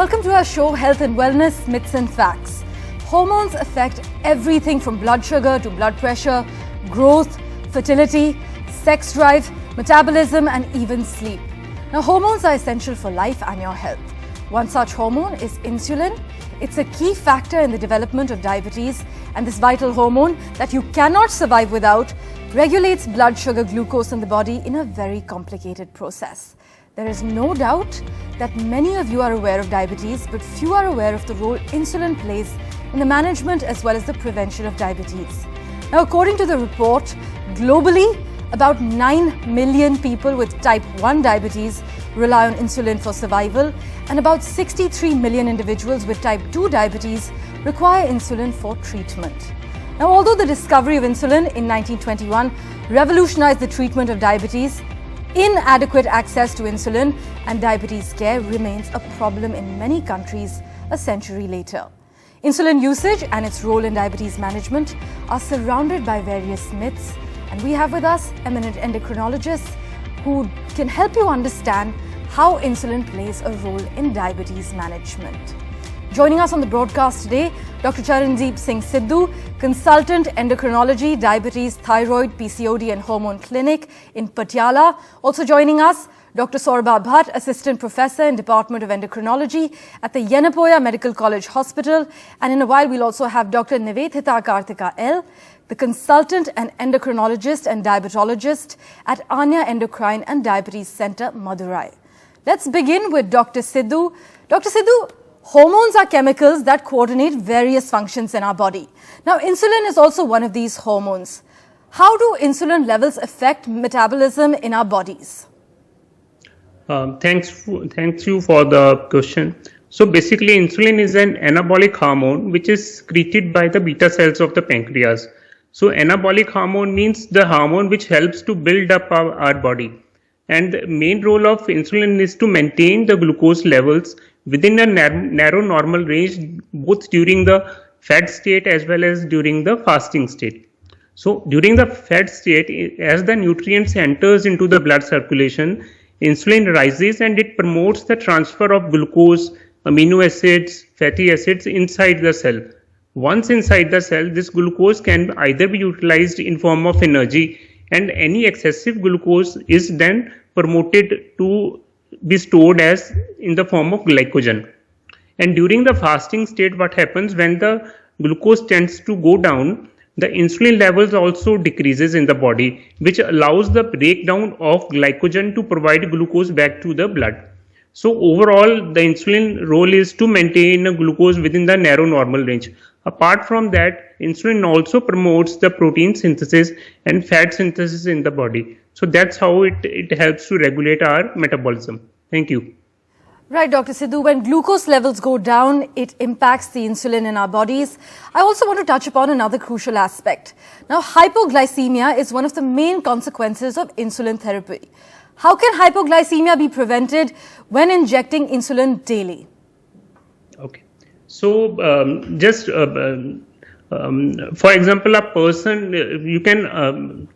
Welcome to our show, Health and Wellness, Myths and Facts. Hormones affect everything from blood sugar to blood pressure, growth, fertility, sex drive, metabolism and even sleep. Now, hormones are essential for life and your health. One such hormone is insulin. It's a key factor in the development of diabetes, and this vital hormone that you cannot survive without regulates blood sugar glucose in the body in a very complicated process. There is no doubt that many of you are aware of diabetes, but few are aware of the role insulin plays in the management as well as the prevention of diabetes. Now, according to the report, globally, about 9 million people with type 1 diabetes rely on insulin for survival, and about 63 million individuals with type 2 diabetes require insulin for treatment. Now, although the discovery of insulin in 1921 revolutionized the treatment of diabetes, inadequate access to insulin and diabetes care remains a problem in many countries a century later. Insulin usage and its role in diabetes management are surrounded by various myths, and we have with us eminent endocrinologists who can help you understand how insulin plays a role in diabetes management. Joining us on the broadcast today, Dr. Charandeep Singh Sidhu, Consultant Endocrinology, Diabetes, Thyroid, PCOD and Hormone Clinic in Patiala. Also joining us, Dr. Saurabha Bhatt, Assistant Professor in Department of Endocrinology at the Yenapoya Medical College Hospital. And in a while, we'll also have Dr. Nivedita Karthika L., the Consultant and Endocrinologist and Diabetologist at Anya Endocrine and Diabetes Center, Madurai. Let's begin with Dr. Sidhu. Dr. Sidhu, hormones are chemicals that coordinate various functions in our body. Now, insulin is also one of these hormones. How do insulin levels affect metabolism in our bodies? Thanks you for the question. So basically, insulin is an anabolic hormone which is secreted by the beta cells of the pancreas. So anabolic hormone means the hormone which helps to build up our body. And the main role of insulin is to maintain the glucose levels within a narrow normal range, both during the fed state as well as during the fasting state. So during the fed state, as the nutrients enters into the blood circulation, insulin rises and it promotes the transfer of glucose, amino acids, fatty acids inside the cell. Once inside the cell, this glucose can either be utilized in form of energy, and any excessive glucose is then promoted to be stored as in the form of glycogen. And during the fasting state, what happens when the glucose tends to go down, the insulin levels also decreases in the body, which allows the breakdown of glycogen to provide glucose back to the blood. So overall, the insulin role is to maintain a glucose within the narrow normal range. Apart from that, insulin also promotes the protein synthesis and fat synthesis in the body. So that's how it helps to regulate our metabolism. Thank you. Right, Dr. Sidhu, when glucose levels go down, it impacts the insulin in our bodies. I also want to touch upon another crucial aspect. Now, hypoglycemia is one of the main consequences of insulin therapy. How can hypoglycemia be prevented when injecting insulin daily? Okay. So, for example, a person, you can,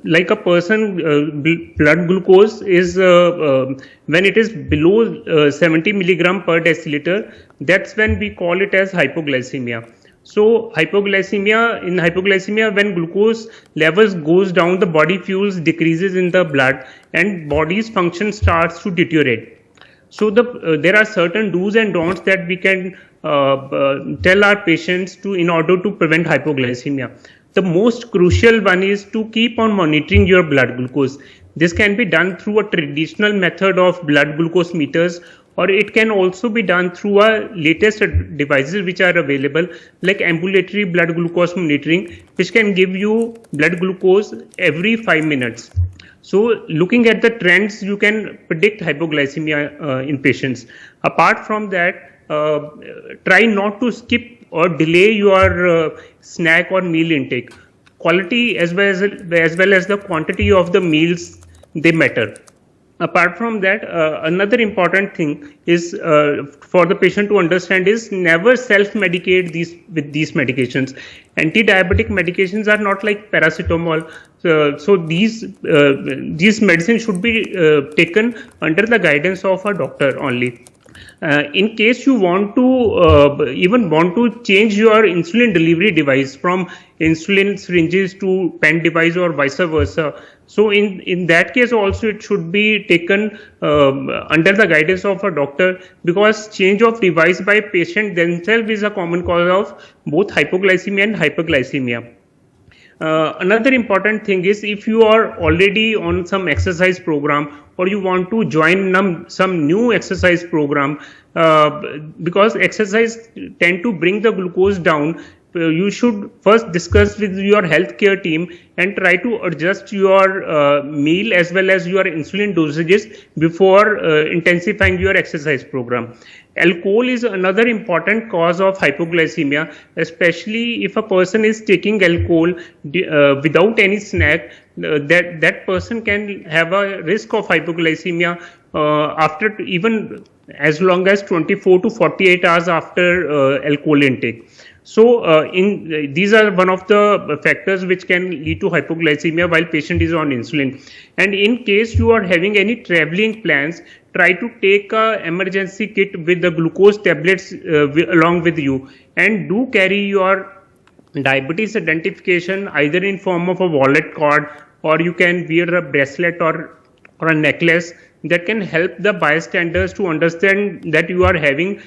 like a person, blood glucose is, when it is below 70 milligram per deciliter, that's when we call it as hypoglycemia. So in hypoglycemia, when glucose levels goes down, the body fuels decreases in the blood and body's function starts to deteriorate. So there are certain do's and don'ts that we can tell our patients in order to prevent hypoglycemia. The most crucial one is to keep on monitoring your blood glucose. This can be done through a traditional method of blood glucose meters, or it can also be done through our latest devices which are available, like ambulatory blood glucose monitoring, which can give you blood glucose every 5 minutes. So looking at the trends, you can predict hypoglycemia in patients. Apart from that, try not to skip or delay your snack or meal intake. Quality as well as the quantity of the meals, they matter. Apart from that, another important thing is for the patient to understand is never self-medicate with these medications. Anti-diabetic medications are not like paracetamol. So these medicines should be taken under the guidance of a doctor only. In case you want to even want to change your insulin delivery device from insulin syringes to pen device or vice versa, so in that case also it should be taken under the guidance of a doctor, because change of device by patient themselves is a common cause of both hypoglycemia and hyperglycemia. Another important thing is, if you are already on some exercise program or you want to join some new exercise program, because exercise tend to bring the glucose down, you should first discuss with your healthcare team and try to adjust your meal as well as your insulin dosages before intensifying your exercise program. Alcohol is another important cause of hypoglycemia, especially if a person is taking alcohol without any snack. That person can have a risk of hypoglycemia after even as long as 24 to 48 hours after alcohol intake. So, these are one of the factors which can lead to hypoglycemia while patient is on insulin. And in case you are having any traveling plans, try to take a emergency kit with the glucose tablets along with you, and do carry your diabetes identification either in form of a wallet card, or you can wear a bracelet or a necklace that can help the bystanders to understand that you are having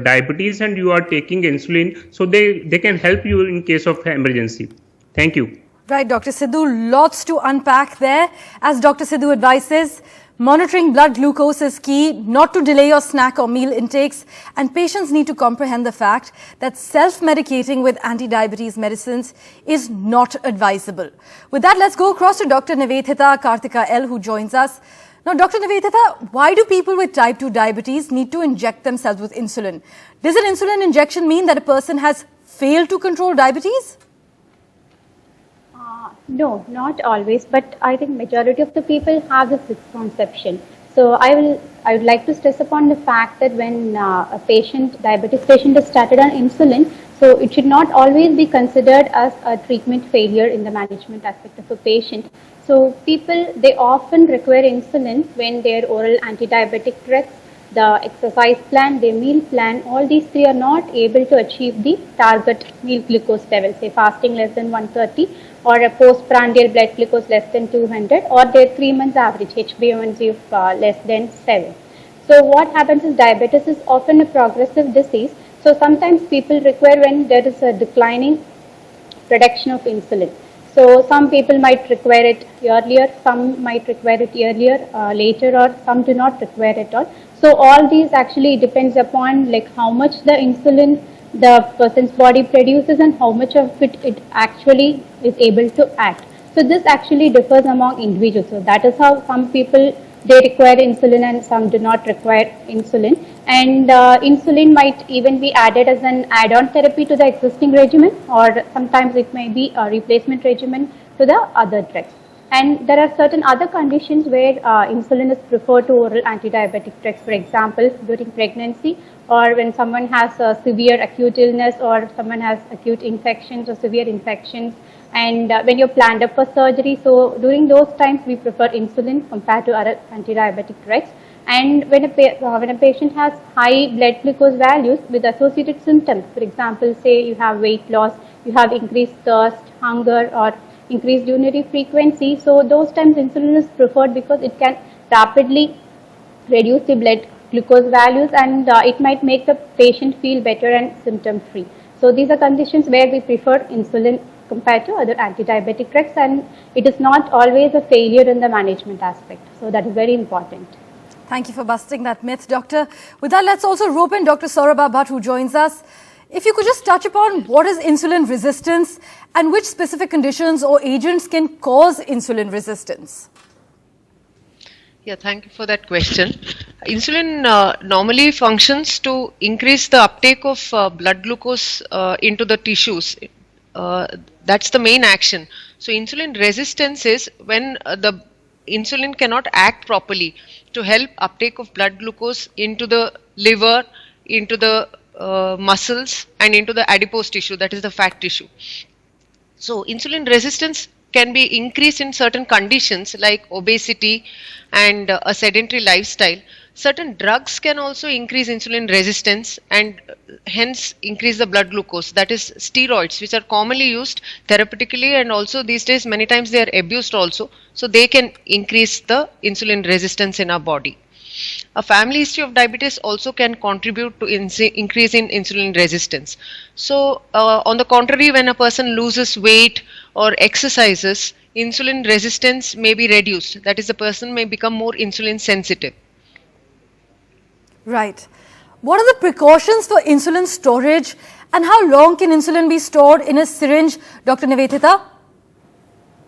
diabetes and you are taking insulin, so they can help you in case of emergency. Thank you. Right, Dr. Sidhu, lots to unpack there. As Dr. Sidhu advises, monitoring blood glucose is key, not to delay your snack or meal intakes, and patients need to comprehend the fact that self-medicating with anti-diabetes medicines is not advisable. With that, let's go across to Dr. Nivedita Karthika L, who joins us. Now, Dr. Nivedita, why do people with type 2 diabetes need to inject themselves with insulin? Does an insulin injection mean that a person has failed to control diabetes? No, not always, but I think majority of the people have this misconception. So I would like to stress upon the fact that when a diabetes patient is started on insulin, so it should not always be considered as a treatment failure in the management aspect of a patient. So people, they often require insulin when their oral anti-diabetic drugs, the exercise plan, their meal plan, all these three are not able to achieve the target meal glucose level, say fasting less than 130, or a postprandial blood glucose less than 200, or their 3 months average HbA1c of less than 7. So what happens is, diabetes is often a progressive disease. So sometimes people require when there is a declining production of insulin. So some people might require it earlier, some might require it later, or some do not require it at all. So all these actually depends upon like how much the insulin the person's body produces and how much of it actually is able to act. So this actually differs among individuals. So that is how some people, they require insulin and some do not require insulin. And insulin might even be added as an add-on therapy to the existing regimen, or sometimes it may be a replacement regimen to the other drugs. And there are certain other conditions where insulin is preferred to oral anti-diabetic drugs. For example, during pregnancy, or when someone has a severe acute illness, or someone has acute infections or severe infections, and when you're planned up for surgery. So during those times, we prefer insulin compared to other anti-diabetic drugs. And when a patient has high blood glucose values with associated symptoms, for example, say you have weight loss, you have increased thirst, hunger, or increased urinary frequency, so those times insulin is preferred because it can rapidly reduce the blood glucose values, and it might make the patient feel better and symptom free. So these are conditions where we prefer insulin compared to other anti-diabetic drugs, and it is not always a failure in the management aspect. So that is very important. Thank you for busting that myth, Doctor. With that, let's also rope in Dr. Saurabh Bhatt, who joins us. If you could just touch upon what is insulin resistance and which specific conditions or agents can cause insulin resistance. Yeah, thank you for that question. Insulin normally functions to increase the uptake of blood glucose into the tissues. That's the main action. So insulin resistance is when the insulin cannot act properly to help uptake of blood glucose into the liver, into the muscles, and into the adipose tissue, that is the fat tissue. So insulin resistance can be increased in certain conditions like obesity and a sedentary lifestyle. Certain drugs can also increase insulin resistance and hence increase the blood glucose. That is steroids, which are commonly used therapeutically, and also these days many times they are abused also. So they can increase the insulin resistance in our body. A family history of diabetes also can contribute to increase in insulin resistance. So on the contrary, when a person loses weight or exercises, insulin resistance may be reduced. That is, the person may become more insulin sensitive. Right. What are the precautions for insulin storage and how long can insulin be stored in a syringe, Dr. Nivedita?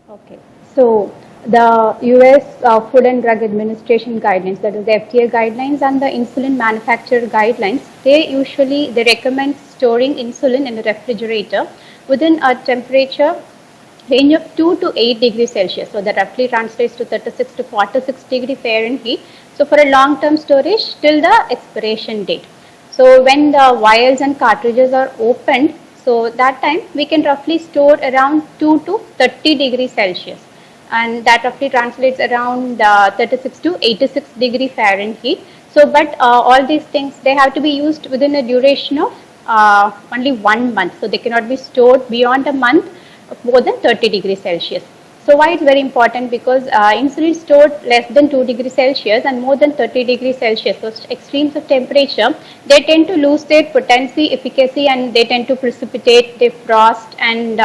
Okay. So the US Food and Drug Administration guidelines, that is the FDA guidelines and the insulin manufacturer guidelines, they recommend storing insulin in the refrigerator within a temperature range of 2 to 8 degrees Celsius. So that roughly translates to 36 to 46 degree Fahrenheit. So for a long-term storage till the expiration date. So when the vials and cartridges are opened, so that time we can roughly store around 2 to 30 degrees Celsius. And that roughly translates around 36 to 86 degree Fahrenheit. So, but all these things, they have to be used within a duration of only 1 month. So they cannot be stored beyond a month of more than 30 degrees Celsius. So why it's very important? Because insulin stored less than 2 degrees Celsius and more than 30 degrees Celsius, so extremes of temperature, they tend to lose their potency, efficacy, and they tend to precipitate, they frost and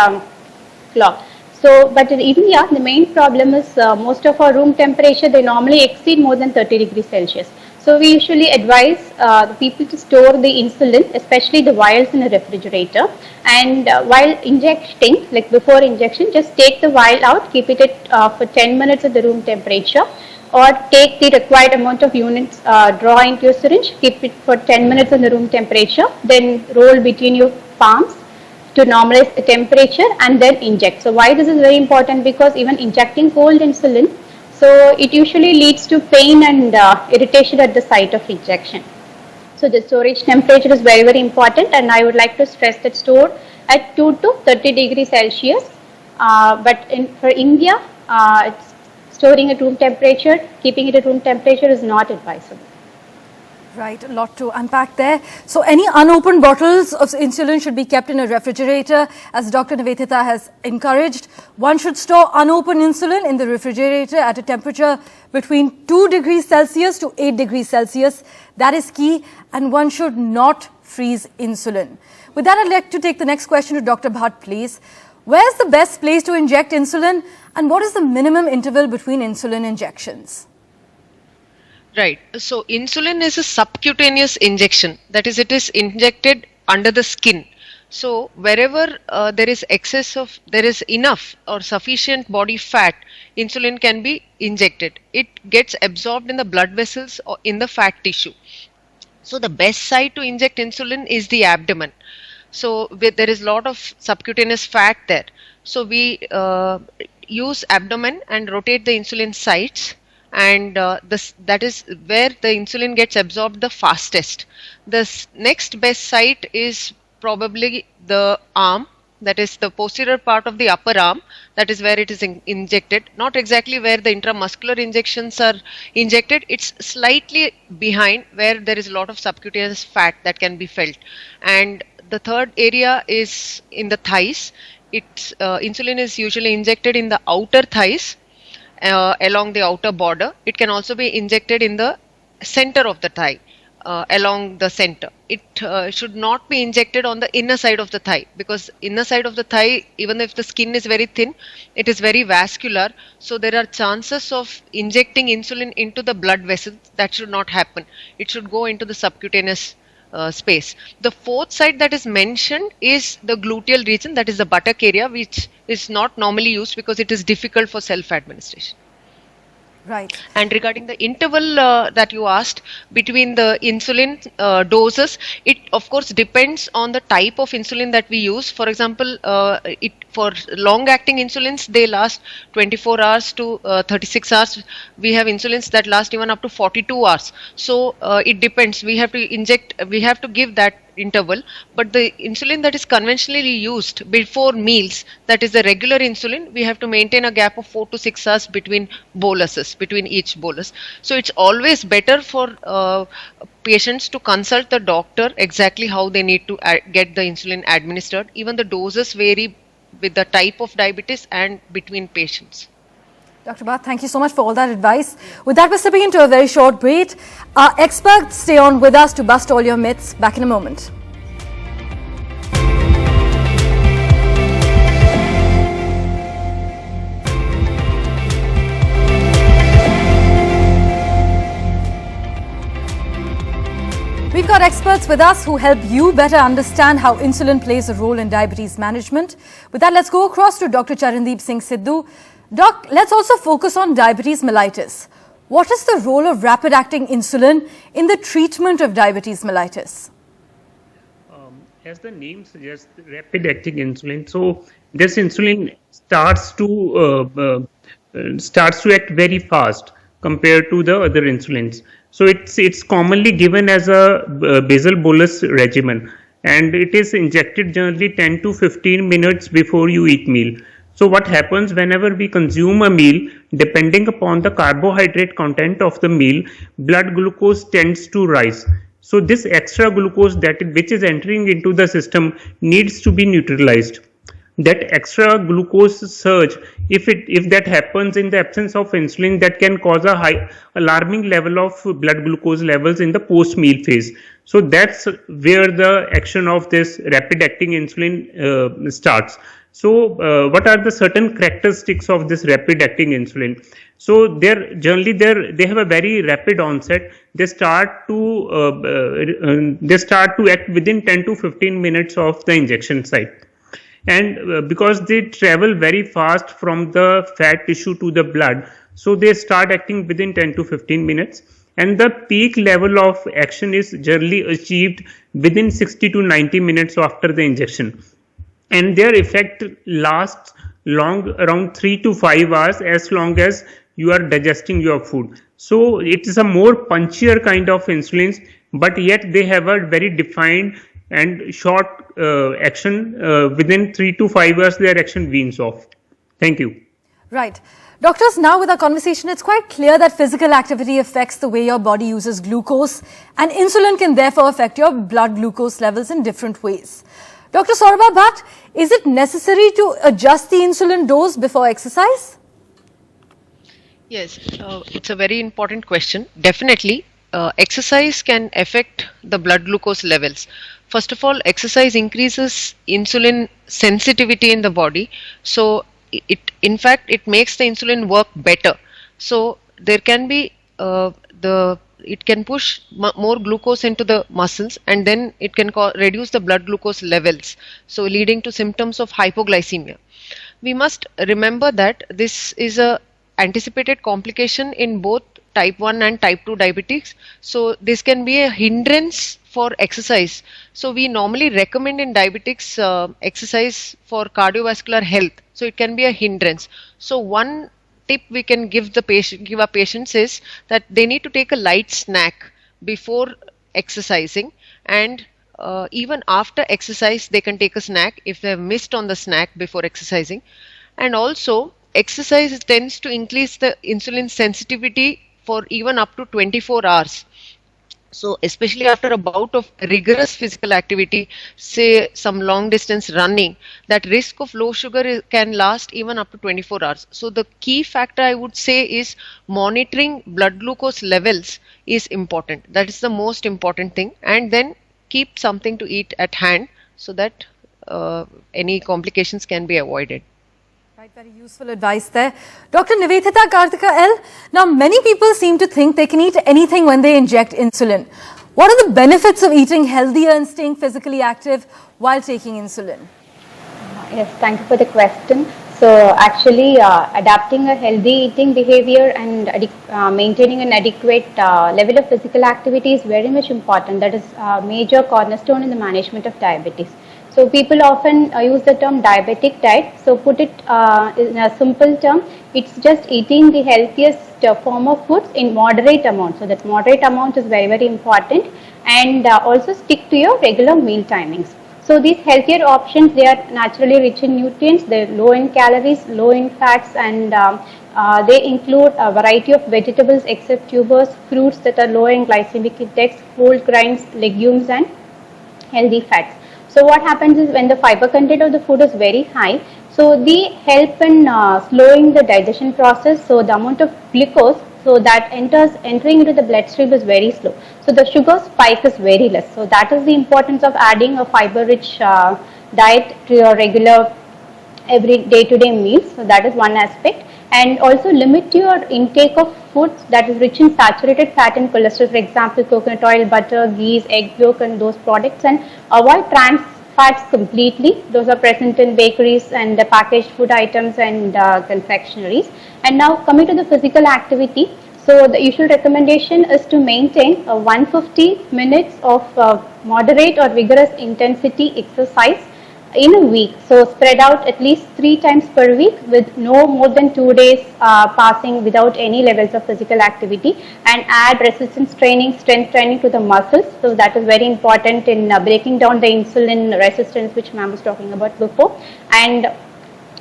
clog. So, but in India, the main problem is most of our room temperature, they normally exceed more than 30 degrees Celsius. So we usually advise the people to store the insulin, especially the vials, in a refrigerator. And while injecting, like before injection, just take the vial out, keep it for 10 minutes at the room temperature, or take the required amount of units, draw into your syringe, keep it for 10 minutes in the room temperature, then roll between your palms to normalize the temperature and then inject. So why this is very important? Because even injecting cold insulin, so it usually leads to pain and irritation at the site of injection. So the storage temperature is very, very important, and I would like to stress that store at 2 to 30 degrees Celsius. But for India, it's storing at room temperature, keeping it at room temperature is not advisable. Right, a lot to unpack there. So any unopened bottles of insulin should be kept in a refrigerator, as Dr. Nivedita has encouraged. One should store unopened insulin in the refrigerator at a temperature between 2 degrees Celsius to 8 degrees Celsius. That is key, and one should not freeze insulin. With that, I'd like to take the next question to Dr. Bhatt, please. Where's the best place to inject insulin, and what is the minimum interval between insulin injections? Right. So insulin is a subcutaneous injection. That is, it is injected under the skin. So wherever there is enough or sufficient body fat, insulin can be injected. It gets absorbed in the blood vessels or in the fat tissue. So the best site to inject insulin is the abdomen. So there is a lot of subcutaneous fat there. So we use abdomen and rotate the insulin sites, and that is where the insulin gets absorbed the fastest. The next best site is probably the arm, that is the posterior part of the upper arm. That is where it is injected, not exactly where the intramuscular injections are injected. It's slightly behind where there is a lot of subcutaneous fat that can be felt. And the third area is in the thighs. Insulin is usually injected in the outer thighs, along the outer border. It can also be injected in the center of the thigh, along the center. It should not be injected on the inner side of the thigh, because inner side of the thigh, even if the skin is very thin, it is very vascular. So there are chances of injecting insulin into the blood vessels. That should not happen. It should go into the subcutaneous space. The fourth site that is mentioned is the gluteal region, that is the buttock area, which is not normally used because it is difficult for self-administration. Right. And regarding the interval that you asked between the insulin doses, it of course depends on the type of insulin that we use. For example, for long-acting insulins, they last 24 hours to 36 hours. We have insulins that last even up to 42 hours. So it depends. We have to give that interval, but the insulin that is conventionally used before meals, that is the regular insulin, we have to maintain a gap of 4 to 6 hours between boluses, between each bolus. So it's always better for patients to consult the doctor exactly how they need to get the insulin administered. Even the doses vary with the type of diabetes and between patients. Dr. Bhatt, thank you so much for all that advice. With that, we're stepping into a very short break. Our experts stay on with us to bust all your myths. Back in a moment. We've got experts with us who help you better understand how insulin plays a role in diabetes management. With that, let's go across to Dr. Charandeep Singh Sidhu. Doc, let's also focus on diabetes mellitus. What is the role of rapid-acting insulin in the treatment of diabetes mellitus? As the name suggests, rapid-acting insulin. So this insulin starts to act very fast compared to the other insulins. So it's commonly given as a basal bolus regimen, and it is injected generally 10 to 15 minutes before you eat meal. So what happens whenever we consume a meal, depending upon the carbohydrate content of the meal, blood glucose tends to rise. So this extra glucose which is entering into the system needs to be neutralized. That extra glucose surge, if that happens in the absence of insulin, that can cause a high alarming level of blood glucose levels in the post meal phase. So that's where the action of this rapid acting insulin starts. So what are the certain characteristics of this rapid acting insulin? So they have a very rapid onset. They start to act within 10 to 15 minutes of the injection site. And because they travel very fast from the fat tissue to the blood, so they start acting within 10 to 15 minutes. And the peak level of action is generally achieved within 60 to 90 minutes after the injection. And their effect lasts around 3 to 5 hours, as long as you are digesting your food. So it is a more punchier kind of insulins, but yet they have a very defined and short action. Within 3 to 5 hours their action weans off. Thank you. Right. Doctors, now with our conversation, it's quite clear that physical activity affects the way your body uses glucose, and insulin can therefore affect your blood glucose levels in different ways. Dr. Saurabh Bhatt, is it necessary to adjust the insulin dose before exercise? Yes, it's a very important question. Definitely, exercise can affect the blood glucose levels. First of all, exercise increases insulin sensitivity in the body. So in fact, it makes the insulin work better. So there can be it can push more glucose into the muscles, and then it can reduce the blood glucose levels, so leading to symptoms of hypoglycemia. We must remember that this is a anticipated complication in both type 1 and type 2 diabetes. So this can be a hindrance for exercise. So we normally recommend in diabetics exercise for cardiovascular health. So it can be a hindrance. So one tip we can give our patients is that they need to take a light snack before exercising, and even after exercise they can take a snack if they have missed on the snack before exercising. And also, exercise tends to increase the insulin sensitivity for even up to 24 hours. So especially after a bout of rigorous physical activity, say some long distance running, that risk of low sugar can last even up to 24 hours. So the key factor I would say is monitoring blood glucose levels is important. That is the most important thing. And then keep something to eat at hand so that any complications can be avoided. Right, very useful advice there. Dr. Nivedita Karthika L. Now, many people seem to think they can eat anything when they inject insulin. What are the benefits of eating healthier and staying physically active while taking insulin? Yes, thank you for the question. So actually, adapting a healthy eating behavior and maintaining an adequate level of physical activity is very much important. That is a major cornerstone in the management of diabetes. So So people often use the term diabetic diet. So put it in a simple term, it's just eating the healthiest form of foods in moderate amount. So that moderate amount is very, very important, and also stick to your regular meal timings. So these healthier options, they are naturally rich in nutrients, they're low in calories, low in fats, and they include a variety of vegetables except tubers, fruits that are low in glycemic index, whole grains, legumes, and healthy fats. So what happens is when the fiber content of the food is very high, so they help in slowing the digestion process. So the amount of glucose so that entering into the bloodstream is very slow. So the sugar spike is very less. So that is the importance of adding a fiber-rich diet to your regular every day-to-day meals. So that is one aspect. And also limit your intake of foods that is rich in saturated fat and cholesterol, for example, coconut oil, butter, ghee, egg yolk, and those products, and avoid trans fats completely. Those are present in bakeries and packaged food items and confectionaries. And now coming to the physical activity. So the usual recommendation is to maintain 150 minutes of moderate or vigorous intensity exercise in a week. So spread out at least 3 times per week with no more than 2 days passing without any levels of physical activity, and add resistance training, strength training to the muscles. So that is very important in breaking down the insulin resistance, which ma'am was talking about before. And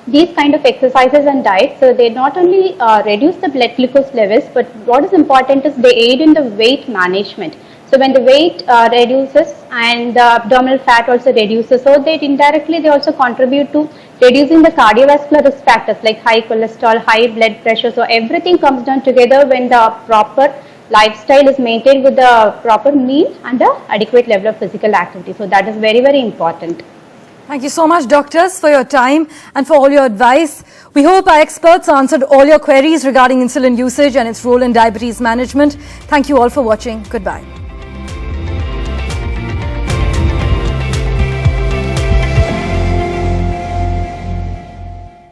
these kind of exercises and diets, so they not only reduce the blood glucose levels, but what is important is they aid in the weight management. So when the weight reduces and the abdominal fat also reduces, so they indirectly they also contribute to reducing the cardiovascular risk factors like high cholesterol, high blood pressure. So everything comes down together when the proper lifestyle is maintained with the proper meal and the adequate level of physical activity. So that is very, very important. Thank you so much, doctors, for your time and for all your advice. We hope our experts answered all your queries regarding insulin usage and its role in diabetes management. Thank you all for watching. Goodbye.